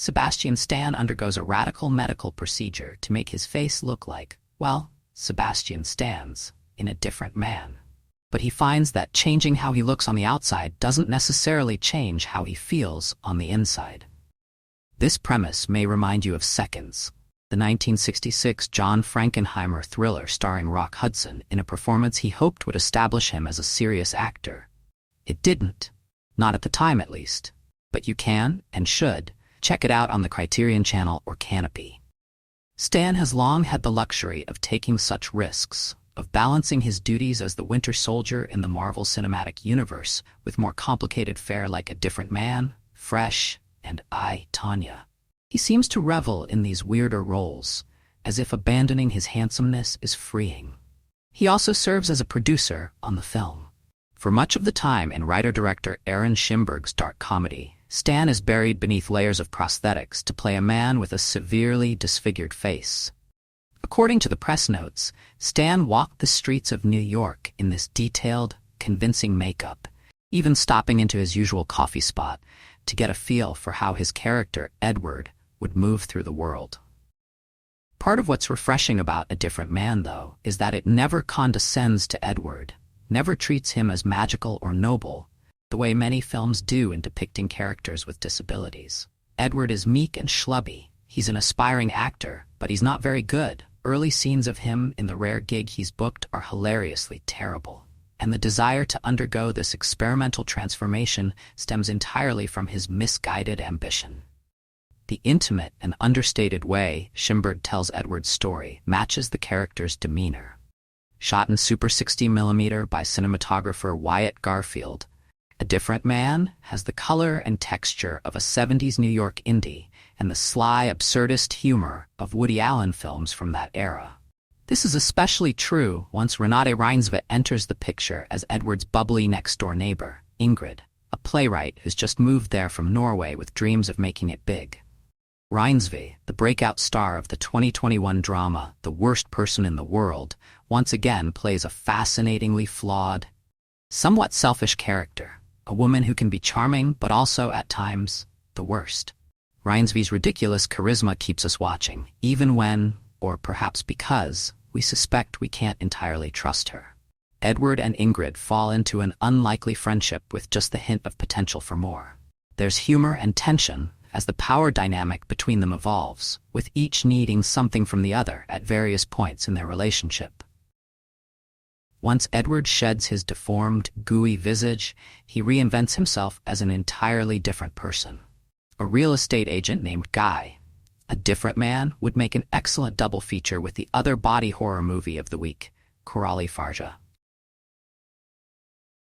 Sebastian Stan undergoes a radical medical procedure to make his face look like, well, Sebastian Stan's, in a different man. But he finds that changing how he looks on the outside doesn't necessarily change how he feels on the inside. This premise may remind you of Seconds, the 1966 John Frankenheimer thriller starring Rock Hudson in a performance he hoped would establish him as a serious actor. It didn't. Not at the time, at least. But you can, and should, check it out on the Criterion Channel or Canopy. Stan has long had the luxury of taking such risks, of balancing his duties as the Winter Soldier in the Marvel Cinematic Universe with more complicated fare like A Different Man, Fresh, and I, Tonya. He seems to revel in these weirder roles, as if abandoning his handsomeness is freeing. He also serves as a producer on the film. For much of the time in writer-director Aaron Schimberg's dark comedy, Stan is buried beneath layers of prosthetics to play a man with a severely disfigured face. According to the press notes, Stan walked the streets of New York in this detailed, convincing makeup, even stopping into his usual coffee spot to get a feel for how his character, Edward, would move through the world. Part of what's refreshing about A Different Man, though, is that it never condescends to Edward, never treats him as magical or noble, the way many films do in depicting characters with disabilities. Edward is meek and schlubby. He's an aspiring actor, but he's not very good. Early scenes of him in the rare gig he's booked are hilariously terrible. And the desire to undergo this experimental transformation stems entirely from his misguided ambition. The intimate and understated way Schimberg tells Edward's story matches the character's demeanor. Shot in Super 60mm by cinematographer Wyatt Garfield, A Different Man has the color and texture of a 70s New York indie and the sly, absurdist humor of Woody Allen films from that era. This is especially true once Renate Reinsve enters the picture as Edward's bubbly next-door neighbor, Ingrid, a playwright who's just moved there from Norway with dreams of making it big. Reinsve, the breakout star of the 2021 drama The Worst Person in the World, once again plays a fascinatingly flawed, somewhat selfish character, a woman who can be charming but also, at times, the worst. Reinsve's ridiculous charisma keeps us watching, even when, or perhaps because, we suspect we can't entirely trust her. Edward and Ingrid fall into an unlikely friendship with just the hint of potential for more. There's humor and tension as the power dynamic between them evolves, with each needing something from the other at various points in their relationship. Once Edward sheds his deformed, gooey visage, he reinvents himself as an entirely different person. A real estate agent named Guy. A Different Man would make an excellent double feature with the other body horror movie of the week, Corali Farja.